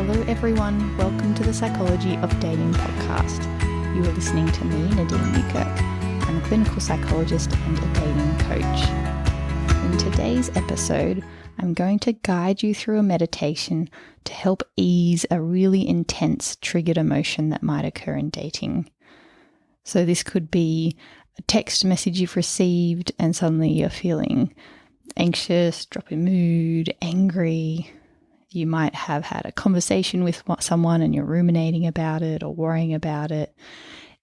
Hello everyone, welcome to the Psychology of Dating podcast. You are listening to me, Nadine. I'm a clinical psychologist and a dating coach. In today's episode, I'm going to guide you through a meditation to help ease a really intense triggered emotion that might occur in dating. So this could be a text message you've received and suddenly you're feeling anxious, drop in mood, angry. You might have had a conversation with someone and you're ruminating about it or worrying about it.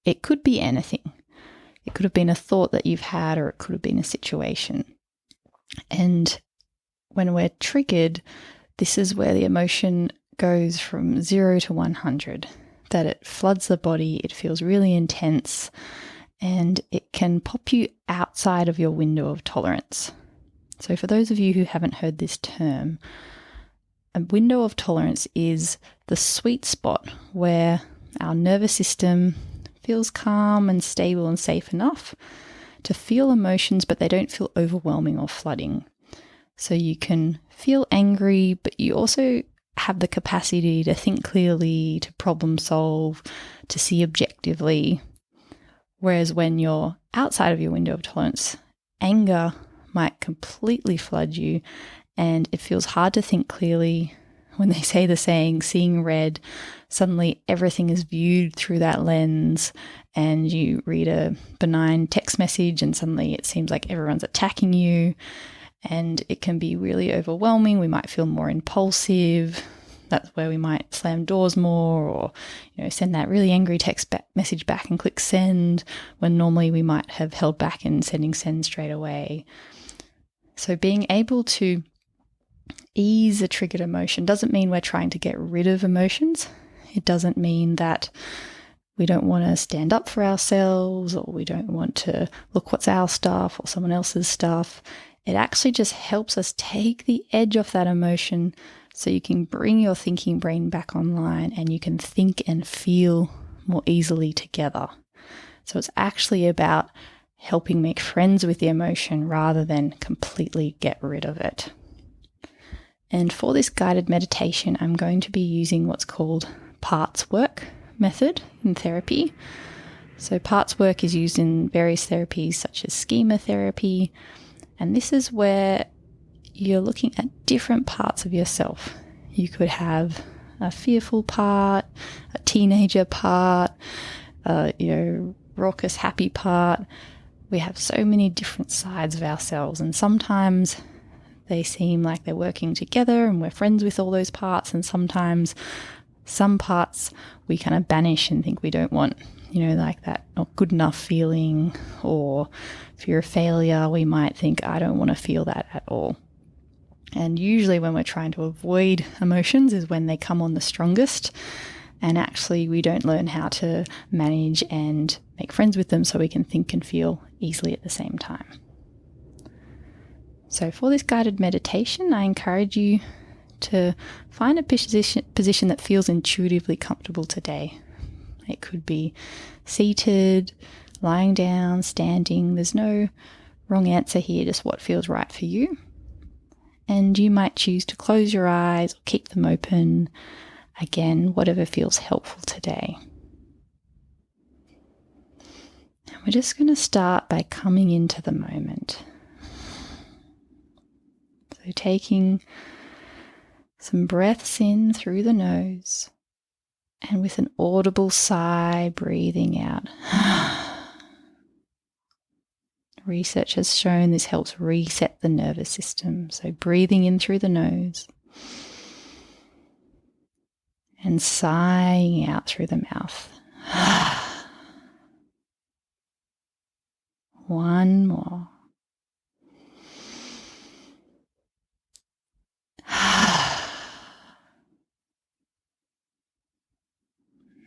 It could be anything. It could have been a thought that you've had, or it could have been a situation. And when we're triggered, this is where the emotion goes from 0 to 100, that it floods the body, it feels really intense, and it can pop you outside of your window of tolerance. So for those of you who haven't heard this term, a window of tolerance is the sweet spot where our nervous system feels calm and stable and safe enough to feel emotions, but they don't feel overwhelming or flooding. So you can feel angry, but you also have the capacity to think clearly, to problem solve, to see objectively. Whereas when you're outside of your window of tolerance, anger might completely flood you and it feels hard to think clearly. When they say the saying, seeing red, suddenly everything is viewed through that lens, and you read a benign text message and suddenly it seems like everyone's attacking you, and it can be really overwhelming. We might feel more impulsive. That's where we might slam doors more, or send that really angry text message back and click send, when normally we might have held back in sending send straight away. So being able to ease a triggered emotion doesn't mean we're trying to get rid of emotions. It doesn't mean that we don't want to stand up for ourselves, or we don't want to look what's our stuff or someone else's stuff. It actually just helps us take the edge off that emotion so you can bring your thinking brain back online and you can think and feel more easily together. So it's actually about helping make friends with the emotion rather than completely get rid of it. And for this guided meditation, I'm going to be using what's called parts work method in therapy. So parts work is used in various therapies such as schema therapy. And this is where you're looking at different parts of yourself. You could have a fearful part, a teenager part, raucous happy part. We have so many different sides of ourselves, and sometimes they seem like they're working together and we're friends with all those parts, and sometimes some parts we kind of banish and think we don't want, like that not good enough feeling, or if you're a failure, we might think, I don't want to feel that at all. And usually when we're trying to avoid emotions is when they come on the strongest, and actually we don't learn how to manage and make friends with them so we can think and feel easily at the same time. So for this guided meditation, I encourage you to find a position that feels intuitively comfortable today. It could be seated, lying down, standing. There's no wrong answer here, just what feels right for you. And you might choose to close your eyes or keep them open. Again, whatever feels helpful today. And we're just going to start by coming into the moment. So taking some breaths in through the nose, and with an audible sigh, breathing out. Research has shown this helps reset the nervous system. So breathing in through the nose and sighing out through the mouth. One more.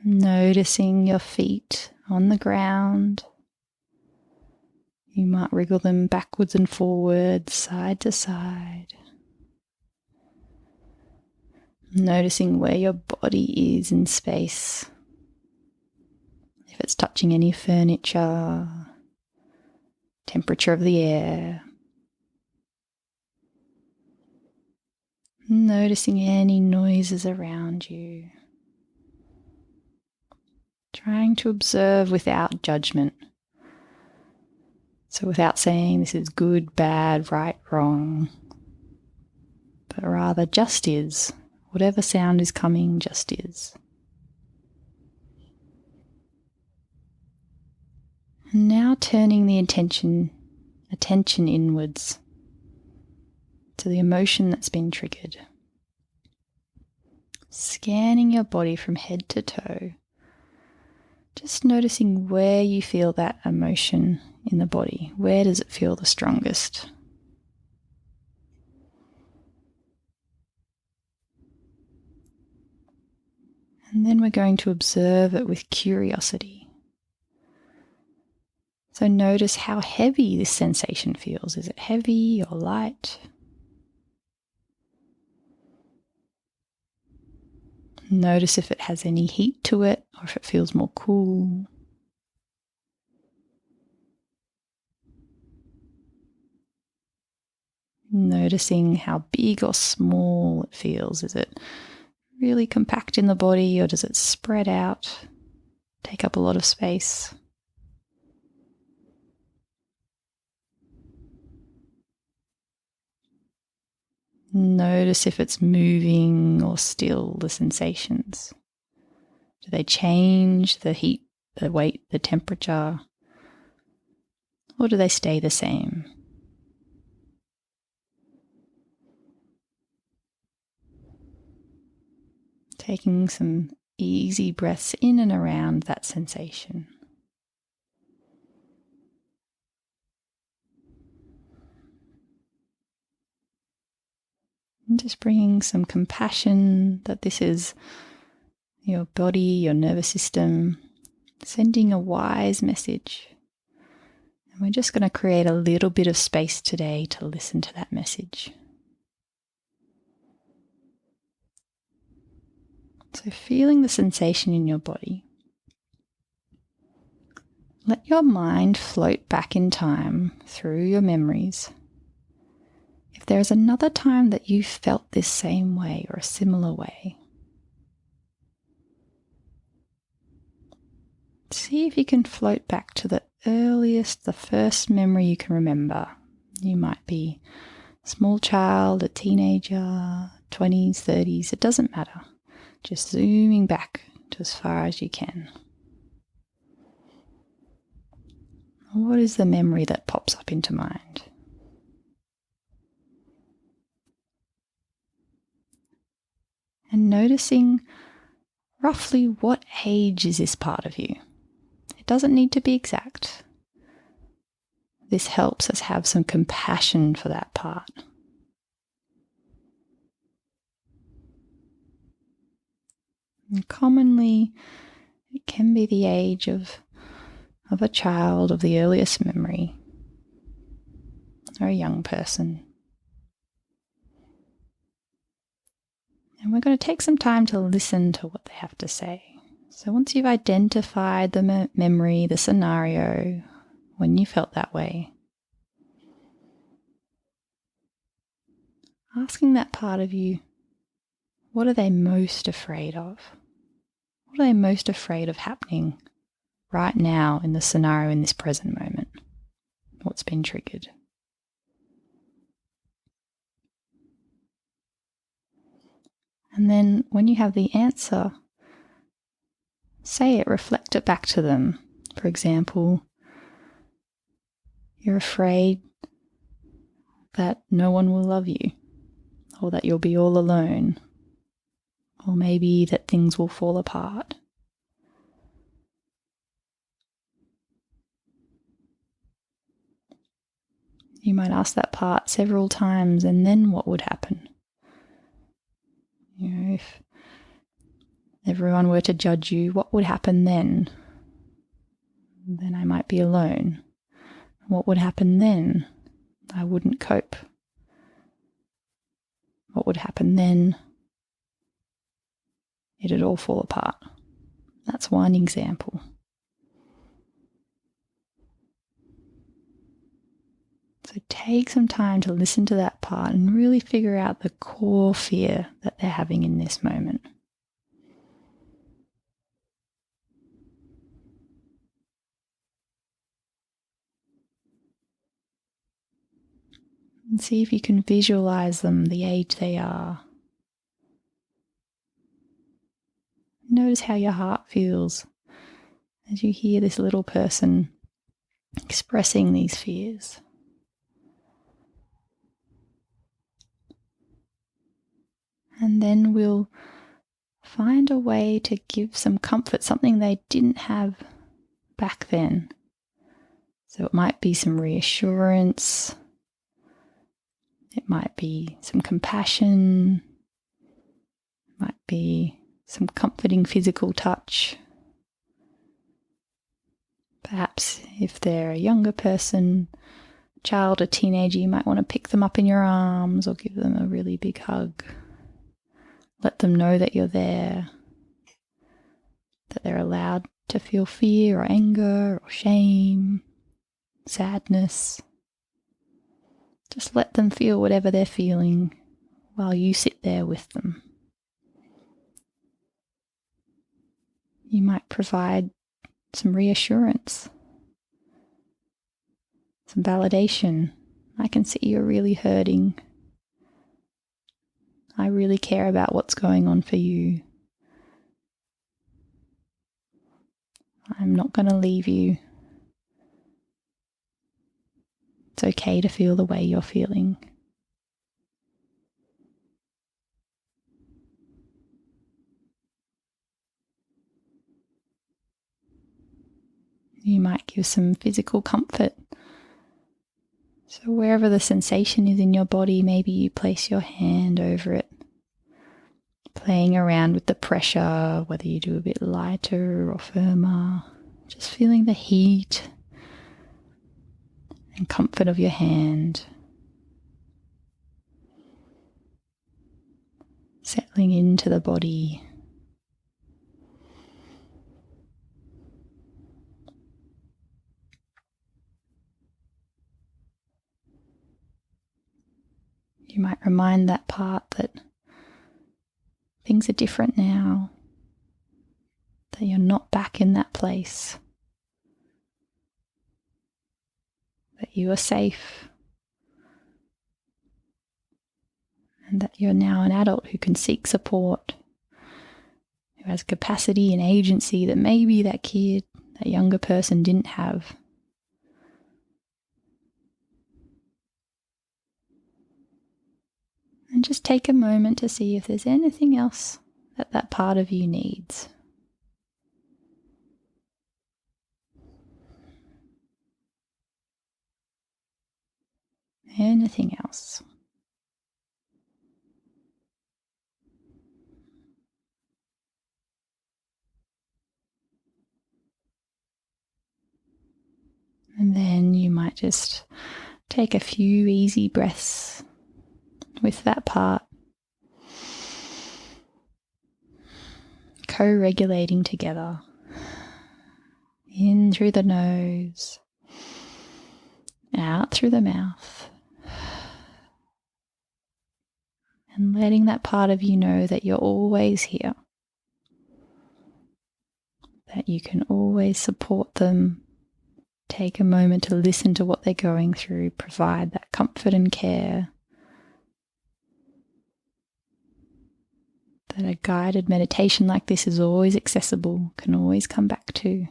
Noticing your feet on the ground. You might wriggle them backwards and forwards, side to side. Noticing where your body is in space. If it's touching any furniture, temperature of the air. Noticing any noises around you. Trying to observe without judgment. So without saying this is good, bad, right, wrong, but rather just is. Whatever sound is coming just is. And now turning the attention inwards to the emotion that's been triggered. Scanning your body from head to toe. Just noticing where you feel that emotion in the body. Where does it feel the strongest? And then we're going to observe it with curiosity. So notice how heavy this sensation feels. Is it heavy or light? Notice if it has any heat to it or if it feels more cool. Noticing how big or small it feels. Is it really compact in the body or does it spread out, take up a lot of space? Notice if it's moving or still, the sensations. Do they change, the heat, the weight, the temperature? Or do they stay the same? Taking some easy breaths in and around that sensation. And just bringing some compassion that this is your body, your nervous system, sending a wise message. And we're just going to create a little bit of space today to listen to that message. So feeling the sensation in your body. Let your mind float back in time through your memories. If there's another time that you felt this same way or a similar way, see if you can float back to the earliest, the first memory you can remember. You might be a small child, a teenager, 20s, 30s, it doesn't matter. Just zooming back to as far as you can. What is the memory that pops up into mind? And noticing roughly what age is this part of you. It doesn't need to be exact. This helps us have some compassion for that part. And commonly, it can be the age of a child of the earliest memory, or a young person. And we're going to take some time to listen to what they have to say. So once you've identified the memory, the scenario, when you felt that way, asking that part of you, what are they most afraid of? What are they most afraid of happening right now in the scenario, in this present moment? What's been triggered? And then when you have the answer, say it, reflect it back to them. For example, you're afraid that no one will love you, or that you'll be all alone, or maybe that things will fall apart. You might ask that part several times, and then what would happen? If everyone were to judge you, what would happen then? Then I might be alone. What would happen then? I wouldn't cope. What would happen then? It'd all fall apart. That's one example. So take some time to listen to that part and really figure out the core fear that they're having in this moment. And see if you can visualize them, the age they are. Notice how your heart feels as you hear this little person expressing these fears. And then we'll find a way to give some comfort, something they didn't have back then. So it might be some reassurance, it might be some compassion, it might be some comforting physical touch. Perhaps if they're a younger person, child or teenager, you might want to pick them up in your arms or give them a really big hug. Let them know that you're there, that they're allowed to feel fear or anger or shame, sadness. Just let them feel whatever they're feeling while you sit there with them. You might provide some reassurance, some validation. I can see you're really hurting. I really care about what's going on for you. I'm not going to leave you. It's okay to feel the way you're feeling. You might give some physical comfort. So wherever the sensation is in your body, maybe you place your hand over it, playing around with the pressure, whether you do a bit lighter or firmer, just feeling the heat and comfort of your hand, settling into the body. You might remind that part that things are different now, that you're not back in that place, that you are safe, and that you're now an adult who can seek support, who has capacity and agency that maybe that kid, that younger person didn't have. And just take a moment to see if there's anything else that that part of you needs. Anything else. And then you might just take a few easy breaths with that part, co-regulating together. In through the nose, out through the mouth, and letting that part of you know that you're always here, that you can always support them. Take a moment to listen to what they're going through, provide that comfort and care that a guided meditation like this is always accessible, can always come back to.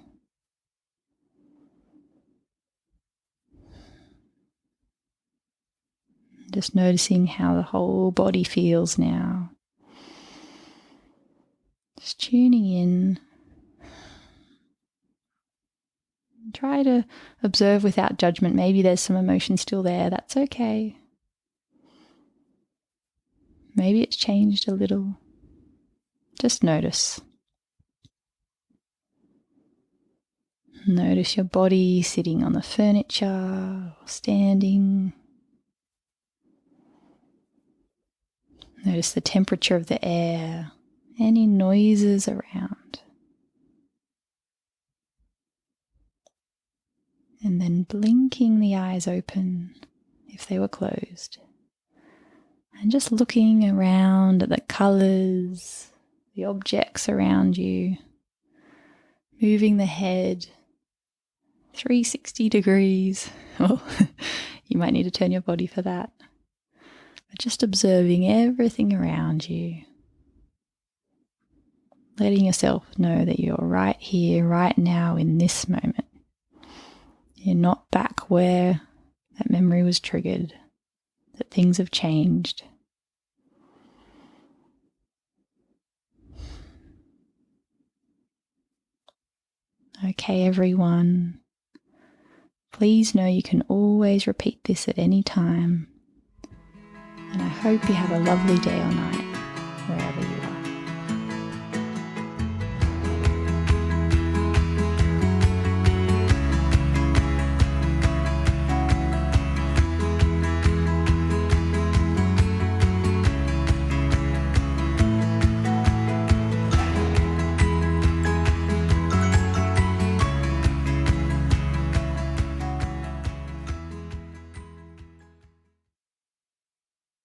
Just noticing how the whole body feels now. Just tuning in. Try to observe without judgment. Maybe there's some emotion still there. That's okay. Maybe it's changed a little. Just notice. Notice your body sitting on the furniture or standing. Notice the temperature of the air, any noises around. And then blinking the eyes open if they were closed. And just looking around at the colours, the objects around you, moving the head 360 degrees. Well, you might need to turn your body for that. But just observing everything around you. Letting yourself know that you're right here, right now, in this moment. You're not back where that memory was triggered, that things have changed. Okay, everyone. Please know you can always repeat this at any time. And I hope you have a lovely day or night.